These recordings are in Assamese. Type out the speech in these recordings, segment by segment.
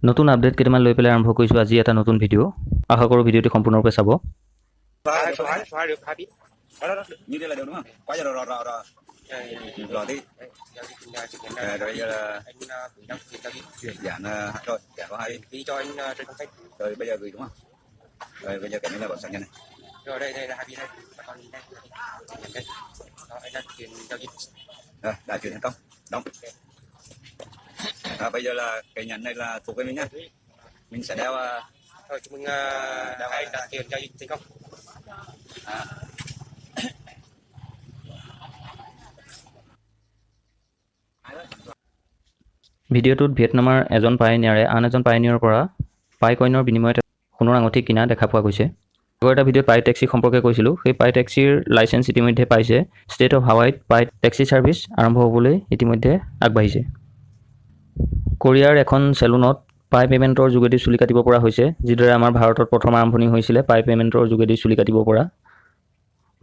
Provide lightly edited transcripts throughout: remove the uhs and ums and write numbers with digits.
নতুন আপডেট কেইটামান লৈ পেলাই আৰম্ভ কৰিছোঁ আজি এটা নতুন ভিডিঅ'। আশা কৰোঁ ভিডিঅ'টি সম্পূৰ্ণৰূপে চাব। Xóa được hai bit. Đó. Như thế là được đúng không? Quá giờ rồi. Rồi đi. Rồi giờ là anh gửi đăng ký chuyển giảm rồi, giảm có 2 đi cho anh trên contact. Rồi bây giờ gửi đúng không? Rồi bây giờ cái này là bảo xác nhận này. Rồi đây là 2 bit đây. Còn đây. Đây. Đó anh đang chuyển giao dịch. Rồi, đã chuyển thành công. Đóng. Bây giờ là cái nhẫn này là thuộc về mình nhá. Mình sẽ đeo rồi chúc mừng anh đã chuyển giao dịch thành công. ভিডিঅ'টোত ভিয়েটনামৰ এজন পাইনিয়াৰে আন এজন পাইনিয়াৰৰ পৰা পাই কইনৰ বিনিময়ত সোণৰ আঙুঠি কিনা দেখা পোৱা গৈছে। আগৰ এটা ভিডিঅ'ত পাই টেক্সি সম্পৰ্কে কৈছিলোঁ। সেই পাই টেক্সিৰ লাইচেঞ্চ ইতিমধ্যে পাইছে। ষ্টেট অফ হাৱাইত পাই টেক্সি ছাৰ্ভিচ আৰম্ভ হ'বলৈ ইতিমধ্যে আগবাঢ়িছে। কোৰিয়াৰ এখন চেলুনত পাই পে'মেণ্টৰ যোগেদি চুলি কাটিব পৰা হৈছে, যিদৰে আমাৰ ভাৰতত প্ৰথম আৰম্ভণি হৈছিলে পাই পে'মেণ্টৰ যোগেদি চুলি কাটিব পৰা।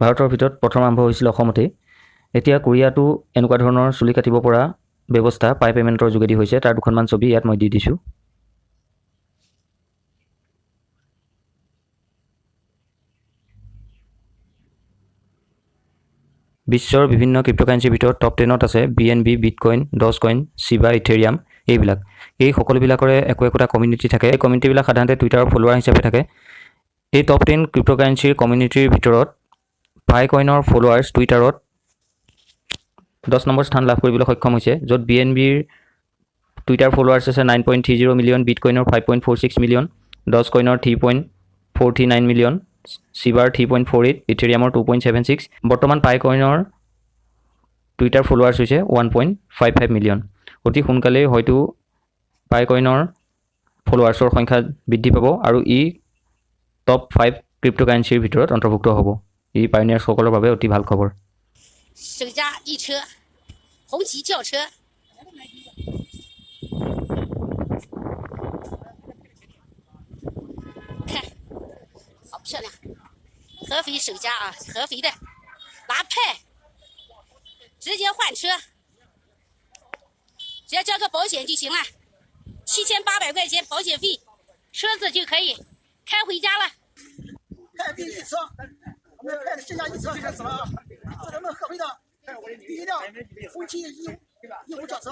ভাৰতৰ ভিতৰত প্ৰথম আৰম্ভ হৈছিল অসমতেই। এতিয়া কোৰিয়াতো এনেকুৱা ধৰণৰ চুলি কাটিব পৰা ব্যৱস্থা পাই পে'মেণ্টৰ যোগেদি হৈছে। তাৰ দুখনমান ছবি ইয়াত মই দি দিছোঁ। বিশ্বৰ বিভিন্ন ক্ৰিপ্ট'কাৰেঞ্চিৰ ভিতৰত টপ 10ত আছে BNB, bitcoin, Dogecoin, Shiva, Ethereum এইবিলাক। এই সকলোবিলাকৰে একোটা কমিউনিটি থাকে। এই কমিউনিটিবিলাক সাধাৰণতে টুইটাৰৰ ফলোৱাৰ হিচাপে থাকে। এই টপ 10 ক্ৰিপ্ট'কাৰেঞ্চিৰ কমিউনিটিৰ ভিতৰত পাই কইনৰ ফলোৱাৰ্ছ টুইটাৰত 10 নম্বৰ স্থান লাভ কৰিবলৈ সক্ষম হৈছে, য'ত BNBৰ টুইটাৰ ফলোৱাৰ্ছ আছে 9.30 মিলিয়ন, বিটকইনৰ 5.46 মিলিয়ন, ডজকইনৰ 3.49 মিলিয়ন, শিবাৰ 3.48, ইথেৰিয়ামৰ 2.76। বৰ্তমান পাই কইনৰ টুইটাৰ ফলোৱাৰ্ছ হৈছে 1.55 মিলিয়ন। অতি সোনকালেই হয়তো পাই কইনৰ ফলোৱাৰ্ছৰ সংখ্যা বৃদ্ধি পাব আৰু ই টপ 5 ক্ৰিপ্ট'কাৰেঞ্চিৰ ভিতৰত অন্তৰ্ভুক্ত হ'ব। ই পাইনিয়াৰ্ছসকলৰ বাবে অতি ভাল খবৰ। 省家一车红旗轿车，看，好漂亮，合肥首家啊，合肥的，拿派，直接换车，只要交个保险就行了，7800块钱保险费，车子就可以开回家了。派第一车，我们派的省家一车开始了啊！是咱们合肥的第一辆红旗义乌轿车。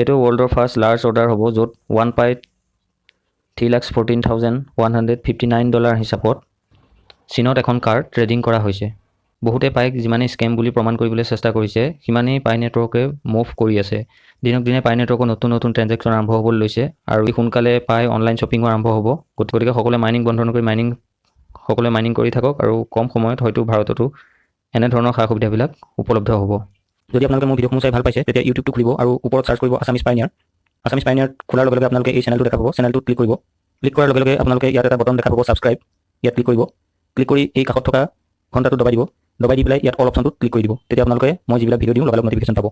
এইটো ৱৰ্ল্ডৰ ফাৰ্ষ্ট লাৰ্জ অৰ্ডাৰ হ'ব, য'ত 1,314,159 ডলাৰ হিচাপত চীনত এখন কাৰ ট্ৰেডিং কৰা হৈছে। বহুতে পাইক যিমানেই স্কেম বুলি প্ৰমাণ কৰিবলৈ চেষ্টা কৰিছে, সিমানেই পাই নেটৱৰ্কে মুভ কৰি আছে। দিনক দিনে পাই নেটৱৰ্কৰ নতুন ট্ৰেঞ্জেকশ্যন আৰম্ভ হ'বলৈ লৈছে আৰু সোনকালে পাই অনলাইন শ্বপিঙো আৰম্ভ হ'ব। গতিকে সকলোৱে মাইনিং বন্ধ নকৰি সকলোৱে মাইনিং কৰি থাকক আৰু কম সময়ত হয়তো ভাৰততো এনেধৰণৰ সা সুবিধাবিলাক উপলব্ধ হ'ব। যদি আপোনালোকে মোৰ ভিডিঅ'সমূহ চাই ভাল পাইছে, তেতিয়া ইউটিউবটো খুলিব আৰু ওপৰত চাৰ্চ কৰিব আছামিজ পাইনিয়াৰ। আছামিজ পাইনিয়াৰ খোলাৰ লগে লগে আপোনালোকে এই চেনেলটো দেখা পাব। চেনেলটোত ক্লিক কৰিব। ক্লিক কৰাৰ লগে লগে আপোনালোকে ইয়াত এটা বটন দেখা পাব ছাবস্ক্ৰাইব। ইয়াত ক্লিক কৰিব। ক্লিক কৰি এই কাষত থকা ঘণ্টাটো দবাই দিব। দবাই দি পেলাই ইয়াত অল অপশ্যনটোত ক্লিক কৰি দিব। তেতিয়া আপোনালোকে মই যিবিলাক ভিডিঅ' দিওঁ লগে লগে নটিফিকেশ্যন পাব।